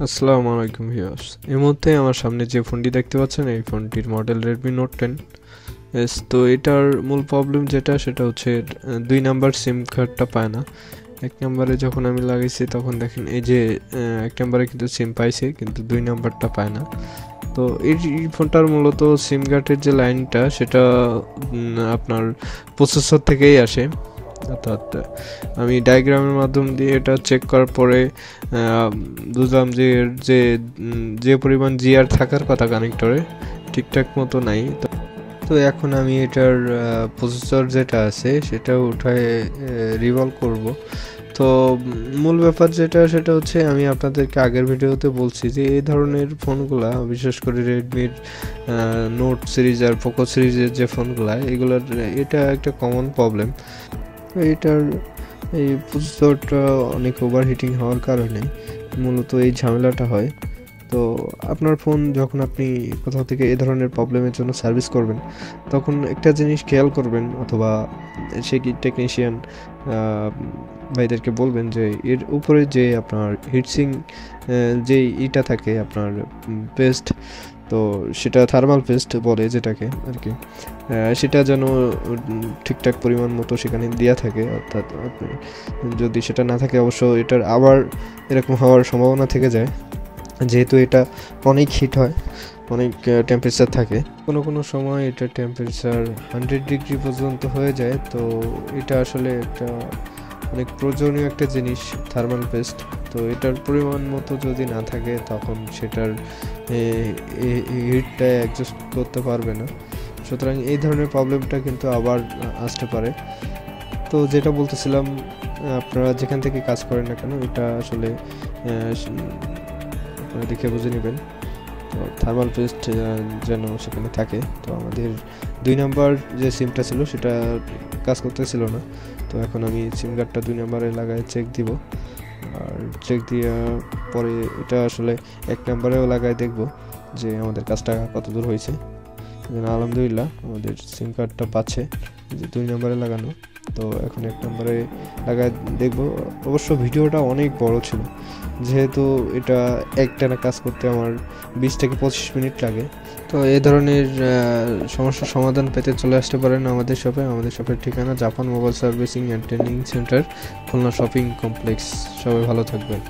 আসসালামু আলাইকুম ভিউয়ার্স। এই মুহূর্তে আমার সামনে যে ফোনটি দেখতে পাচ্ছেন এই ফোনটির মডেল Redmi Note 10 এস। তো এটার মূল প্রবলেম সেটা হচ্ছে 2 নাম্বার সিম কার্ডটা পায় না। 1 নাম্বারে যখন আমি লাগাইছি তখন দেখেন এই যে 1 নাম্বারে কিন্তু সিম পাইছে কিন্তু 2 নাম্বারটা পায় না। তো এই ফোনটার মূলত সিম কার্ডের যে লাইনটা সেটা আপনার প্রসেসর থেকেই আসে। অর্থাৎ আমি ডায়াগ্রামের মাধ্যম দিয়ে এটা চেক করার পরে বুঝলাম যে এর যে পরিমাণ জিআর থাকার কথা কানেক্টরে ঠিকঠাক মতো নাই। তো এখন আমি এটার প্রসেসর যেটা আছে সেটা উঠায় রিভলভ করব। তো মূল ব্যাপার সেটা হচ্ছে আমি আপনাদেরকে আগের ভিডিওতে বলছি যে এই ধরনের ফোনগুলা বিশেষ করে রেডমির নোট সিরিজ আর পোকো সিরিজের যে ফোনগুলা এগুলোর এটা একটা কমন প্রবলেম। এটার এই প্রসেসরটা অনেক ওভারহিটিং হওয়ার কারণে মূলত এই ঝামেলাটা হয়। তো আপনার ফোন যখন আপনি কোথাও থেকে এই ধরনের প্রবলেমের জন্য সার্ভিস করবেন তখন একটা জিনিস খেয়াল করবেন, অথবা সে কি টেকনিশিয়ান ভাইদেরকে বলবেন যে এর উপরে যে আপনার হিটসিং যে ইটা থাকে আপনার পেস্ট, তো সেটা থার্মাল পেস্ট বলে যেটাকে আর কি, সেটা যেন ঠিকঠাক পরিমাণ মতো সেখানে দেওয়া থাকে। অর্থাৎ আপনি যদি সেটা না থাকে অবশ্য এটার আবার এরকম হওয়ার সম্ভাবনা থেকে যায়, যেহেতু এটা অনেক হিট হয়, অনেক টেম্পারেচার থাকে। কোনো সময় এটা টেম্পারেচার 100 ডিগ্রি পর্যন্ত হয়ে যায়। তো এটা আসলে একটা অনেক প্রয়োজনীয় একটা জিনিস থার্মাল পেস্ট। তো এটার পরিমাণ মতো যদি না থাকে তখন সেটার হিটটা অ্যাডজাস্ট করতে পারবে না। সুতরাং এই ধরনের প্রবলেমটা কিন্তু আবার আসতে পারে। তো যেটা বলতেছিলাম, আপনারা যেখান থেকে কাজ করেন না কেন এটা আসলে আপনারা দেখে বুঝে নেবেন। তো থার্মাল পেস্ট যেন সেখানে থাকে। তো আমাদের 2 নাম্বার যে সিমটা ছিল সেটা কাজ করতেছিল না। তো এখন আমি সিম কার্ডটা 2 নাম্বারে লাগায় চেক দিব, আর চেক দেওয়ার পরে এটা আসলে 1 নাম্বারেও লাগায় দেখব যে আমাদের কাজটা কত দূর হয়েছে। আলহামদুলিল্লাহ আমাদের সিম কার্ডটা পাচ্ছে যে 2 নাম্বারে লাগানো। তো এখন 1 নাম্বারে লাগায় দেখব। অবশ্য ভিডিওটা অনেক বড় ছিল, যেহেতু এটা একটানা কাজ করতে আমার 20 থেকে 25 মিনিট লাগে। তো এই ধরনের সমস্যার সমাধান পেতে চলে আসতে পারেন আমাদের শপে। আমাদের শপের ঠিকানা Japan mobile servicing and training centre, Khulna shopping complex. সবাই ভালো থাকবেন।